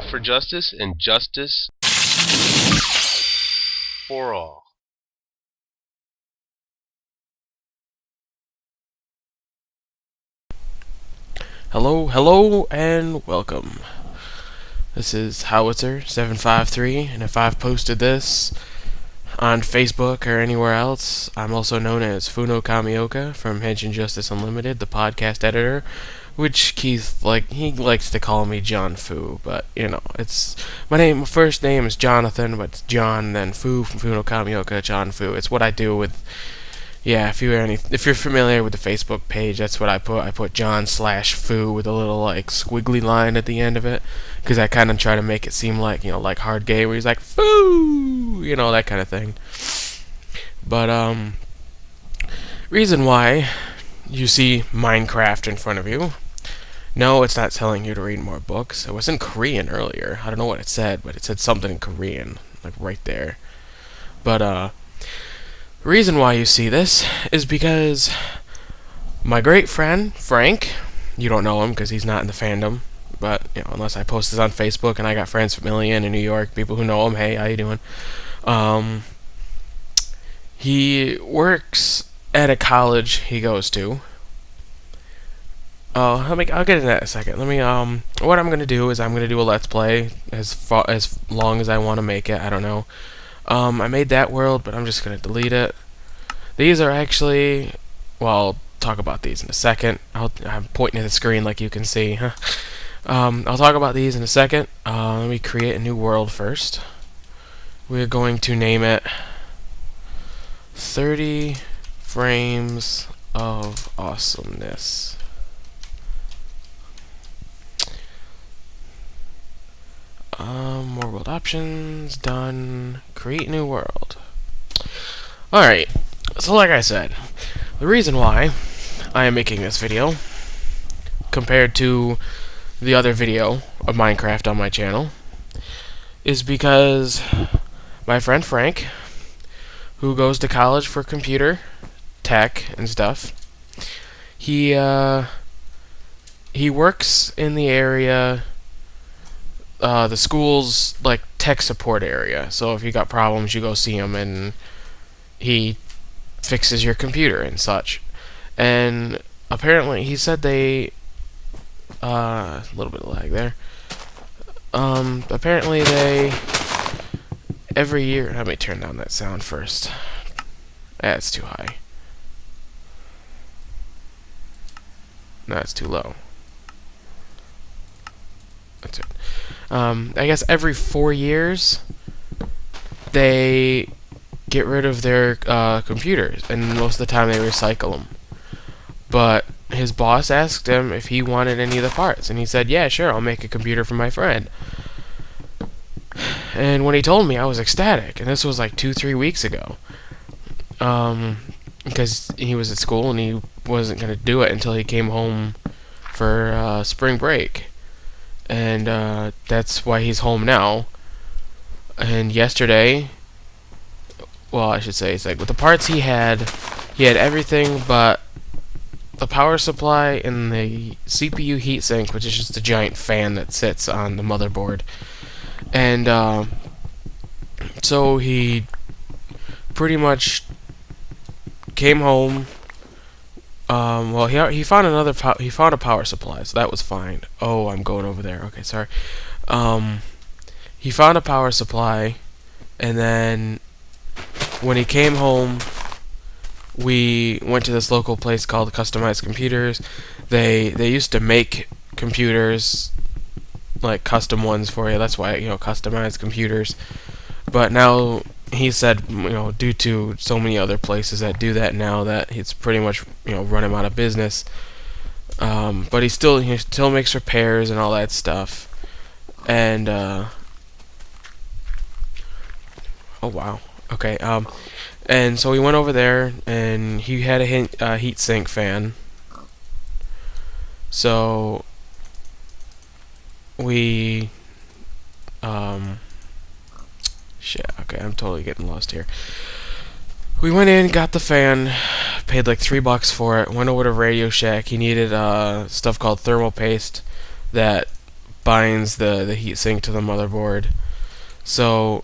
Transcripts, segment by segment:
for justice and justice for all. Hello, and welcome. This is Howitzer753, and if I've posted this on Facebook or anywhere else, I'm also known as Funo Kamioka from Henshin Justice Unlimited, the podcast editor, which Keith, he likes to call me John Fu, but, it's, my first name is Jonathan, but it's John, then Fu from Funo Kamioka, John Fu. It's what I do with, if you're familiar with the Facebook page, that's what I put. I put John/Fu with a little, squiggly line at the end of it, because I kind of try to make it seem like, like Hard Gay, where he's like, Foo! That kind of thing. But, reason why you see Minecraft in front of you, no, it's not telling you to read more books. It was in Korean earlier. I don't know what it said, but it said something in Korean, right there. But, reason why you see this is because my great friend, Frank, you don't know him because he's not in the fandom, but, unless I post this on Facebook, and I got friends from Million in New York, people who know him, hey, how you doing? He works at a college he goes to. I'll get into that in a second. What I'm gonna do is I'm gonna do a Let's Play as long as I want to make it. I don't know. I made that world, but I'm just gonna delete it. These are actually, I'll talk about these in a second. I'm pointing at the screen like you can see. Huh? I'll talk about these in a second. Let me create a new world first. We're going to name it 30 Frames of Awesomeness. More world options, done, create new world. Alright, so like I said, the reason why I am making this video, compared to the other video of Minecraft on my channel, is because my friend Frank, who goes to college for computer tech and stuff, he works in the area, the school's tech support area. So if you got problems, you go see him, and he fixes your computer and such. And apparently, he said a little bit of lag there. Apparently they every year. Let me turn down that sound first. That's too high. No, it's too low. That's it. I guess every 4 years they get rid of their computers, and most of the time they recycle them. But his boss asked him if he wanted any of the parts, and he said, yeah, sure, I'll make a computer for my friend. And when he told me, I was ecstatic, and this was 2-3 weeks ago. Because he was at school, and he wasn't going to do it until he came home for spring break. And that's why he's home now. And yesterday, I should say, it's with the parts he had everything but the power supply and the CPU heatsink, which is just a giant fan that sits on the motherboard. And so he pretty much came home. He found he found a power supply, so that was fine. Oh, I'm going over there. Okay, sorry. He found a power supply, and then when he came home, we went to this local place called Customized Computers. They used to make computers, custom ones for you. That's why, Customized Computers. But now, he said, due to so many other places that do that now, that it's pretty much, run him out of business. But he still makes repairs and all that stuff. And, oh wow. Okay, and so we went over there, and he had a heatsink fan. So we, shit, okay, I'm totally getting lost here. We went in, got the fan, paid $3 for it, went over to Radio Shack. He needed stuff called thermal paste that binds the heatsink to the motherboard. So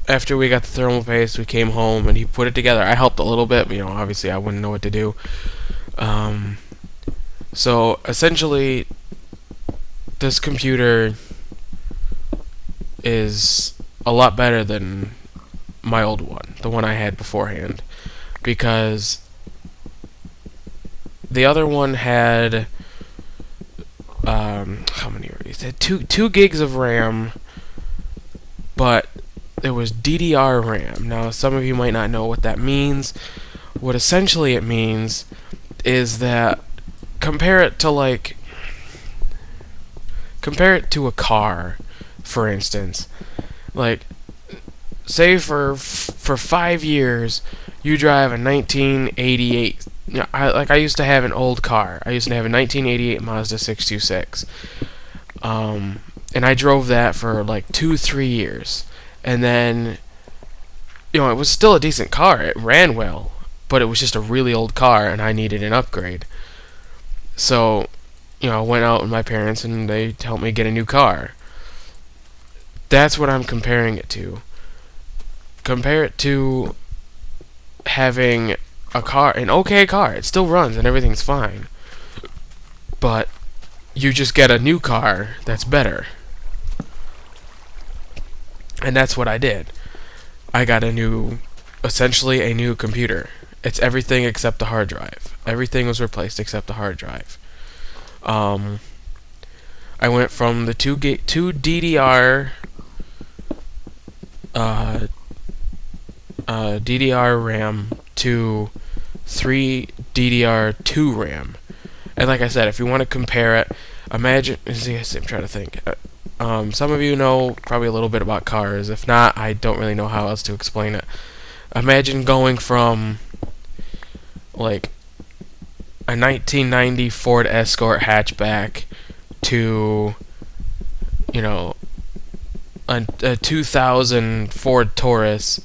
after we got the thermal paste, we came home and he put it together. I helped a little bit, but obviously I wouldn't know what to do. So essentially, this computer is a lot better than my old one, the one I had beforehand, because the other one had how many were these? It had two gigs of RAM, but there was DDR RAM. Now, some of you might not know what that means. What essentially it means is that compare it to a car, for instance. Like, say for 5 years you drive a 1988. I used to have an old car. I used to have a 1988 Mazda 626. And I drove that for like 2-3 years. And then, it was still a decent car. It ran well, but it was just a really old car, and I needed an upgrade. So, I went out with my parents, and they helped me get a new car. That's what I'm comparing it to. Compare it to having a car, an okay car. It still runs, and everything's fine. But you just get a new car that's better. And that's what I did. I got essentially a new computer. It's everything except the hard drive. Everything was replaced except the hard drive. I went from the 2 DDR DDR RAM to 3 DDR2 RAM. And like I said, if you want to compare it, imagine. I'm trying to think. Some of you know probably a little bit about cars. If not, I don't really know how else to explain it. Imagine going from like a 1990 Ford Escort hatchback to a 2000 Ford Taurus.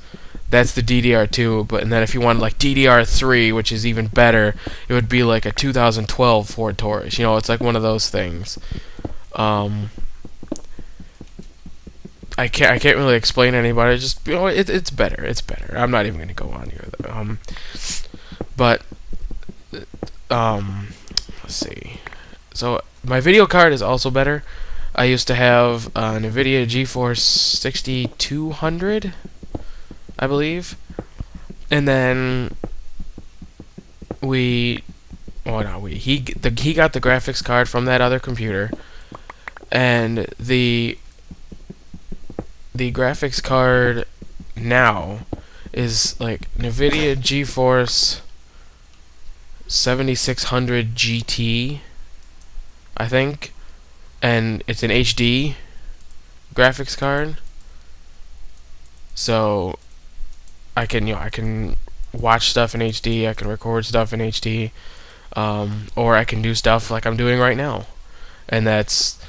That's the DDR2, and then if you want like DDR3, which is even better, it would be like a 2012 Ford Taurus. It's like one of those things. I can't really explain to anybody. Just it's better. It's better. I'm not even going to go on here. But let's see. So my video card is also better. I used to have an NVIDIA GeForce 6200, I believe, and then he got the graphics card from that other computer, and the graphics card now is like NVIDIA GeForce 7600 GT, I think, and it's an HD graphics card, so I can watch stuff in HD, I can record stuff in HD, or I can do stuff like I'm doing right now, and that's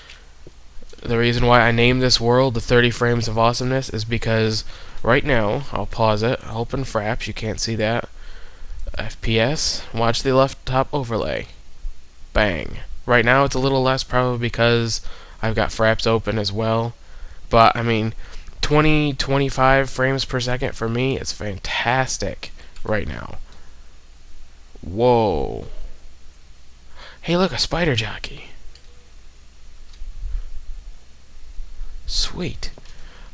the reason why I named this world the 30 Frames of Awesomeness, is because right now, I'll pause it, I'll open Fraps, you can't see that, FPS, watch the left top overlay, bang. Right now it's a little less, probably because I've got Fraps open as well, but 20-25 frames per second for me is fantastic right now. Whoa. Hey, look, a spider jockey. Sweet.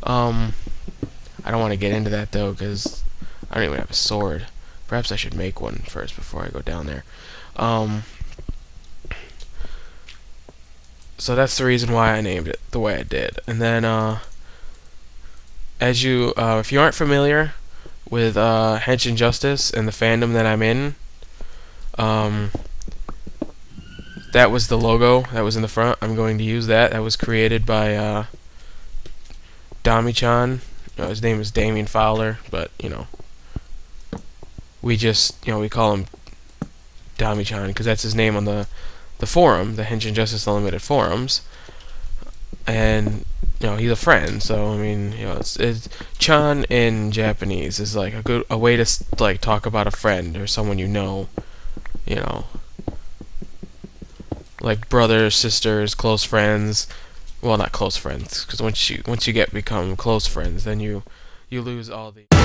I don't want to get into that though, because I don't even have a sword. Perhaps I should make one first before I go down there. So that's the reason why I named it the way I did. And then, if you aren't familiar with Henshin Justice and the fandom that I'm in, that was the logo that was in the front. I'm going to use that. That was created by Dami-chan. His name is Damien Fowler, but we just we call him Dami-chan because that's his name on the forum, the Henshin Justice Unlimited forums, and he's a friend. So it's Chan in Japanese is like a way to like talk about a friend or someone . like brothers, sisters, close friends. Well, not close friends, because once you get become close friends, then you lose all the